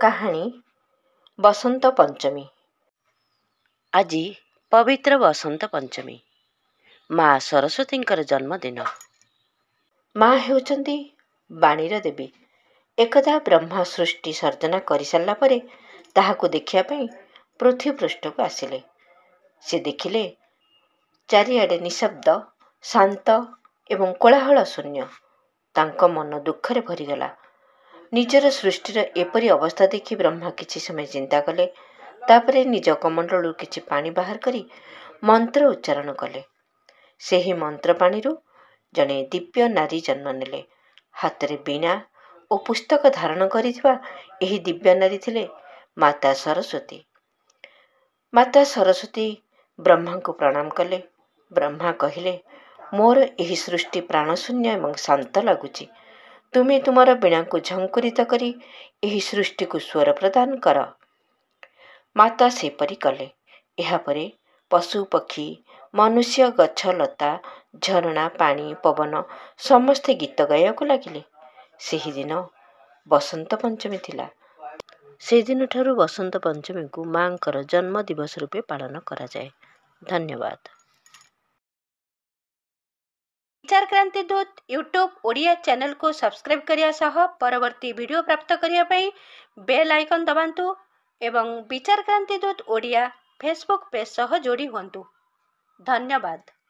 କାହାଣୀ ବସନ୍ତ ପଞ୍ଚମୀ। ଆଜି ପବିତ୍ର ବସନ୍ତ ପଞ୍ଚମୀ, ମା ସରସ୍ୱତୀଙ୍କର ଜନ୍ମଦିନ। ମା ହେଉଛନ୍ତି ବାଣୀର ଦେବୀ। ଏକଦା ବ୍ରହ୍ମା ସୃଷ୍ଟି ସର୍ଜନା କରିସାରିଲା ପରେ ତାହାକୁ ଦେଖିବା ପାଇଁ ପୃଥିବୀ ପୃଷ୍ଠକୁ ଆସିଲେ। ସେ ଦେଖିଲେ ଚାରିଆଡ଼େ ନିଶବ୍ଦ, ଶାନ୍ତ ଏବଂ କୋଳାହଳ ଶୂନ୍ୟ। ତାଙ୍କ ମନ ଦୁଃଖରେ ଭରିଗଲା। ନିଜର ସୃଷ୍ଟିର ଏପରି ଅବସ୍ଥା ଦେଖି ବ୍ରହ୍ମା କିଛି ସମୟ ଚିନ୍ତା କଲେ। ତାପରେ ନିଜ କମଣ୍ଡଳରୁ କିଛି ପାଣି ବାହାର କରି ମନ୍ତ୍ର ଉଚ୍ଚାରଣ କଲେ। ସେହି ମନ୍ତ୍ର ପାଣିରୁ ଜଣେ ଦିବ୍ୟ ନାରୀ ଜନ୍ମ ନେଲେ। ହାତରେ ବୀଣା ଓ ପୁସ୍ତକ ଧାରଣ କରିଥିବା ଏହି ଦିବ୍ୟ ନାରୀ ଥିଲେ ମାତା ସରସ୍ୱତୀ। ମାତା ସରସ୍ୱତୀ ବ୍ରହ୍ମାଙ୍କୁ ପ୍ରଣାମ କଲେ। ବ୍ରହ୍ମା କହିଲେ, ମୋର ଏହି ସୃଷ୍ଟି ପ୍ରାଣଶୂନ୍ୟ ଏବଂ ଶାନ୍ତ ଲାଗୁଛି। ତୁମେ ତୁମର ବୀଣାକୁ ଝଙ୍କୃତ କରି ଏହି ସୃଷ୍ଟିକୁ ସ୍ୱର ପ୍ରଦାନ କର। ମାତା ସେପରି କଲେ। ଏହାପରେ ପଶୁ ପକ୍ଷୀ, ମନୁଷ୍ୟ, ଗଛ ଲତା, ଝରଣା, ପାଣି, ପବନ ସମସ୍ତେ ଗୀତ ଗାଇବାକୁ ଲାଗିଲେ। ସେହିଦିନ ବସନ୍ତ ପଞ୍ଚମୀ ଥିଲା। ସେଦିନଠାରୁ ବସନ୍ତ ପଞ୍ଚମୀକୁ ମାଙ୍କର ଜନ୍ମ ଦିବସ ରୂପେ ପାଳନ କରାଯାଏ। ଧନ୍ୟବାଦ। ବିଚାର କ୍ରାନ୍ତି ଦୂତ ୟୁଟ୍ୟୁବ ଓଡ଼ିଆ ଚ୍ୟାନେଲକୁ ସବସ୍କ୍ରାଇବ୍ କରିବା ସହ ପରବର୍ତ୍ତୀ ଭିଡ଼ିଓ ପ୍ରାପ୍ତ କରିବା ପାଇଁ ବେଲ୍ ଆଇକନ୍ ଦବାନ୍ତୁ ଏବଂ ବିଚାର କ୍ରାନ୍ତି ଦୂତ ଓଡ଼ିଆ ଫେସବୁକ୍ ପେଜ୍ ସହ ଯୋଡ଼ି ହୁଅନ୍ତୁ। ଧନ୍ୟବାଦ।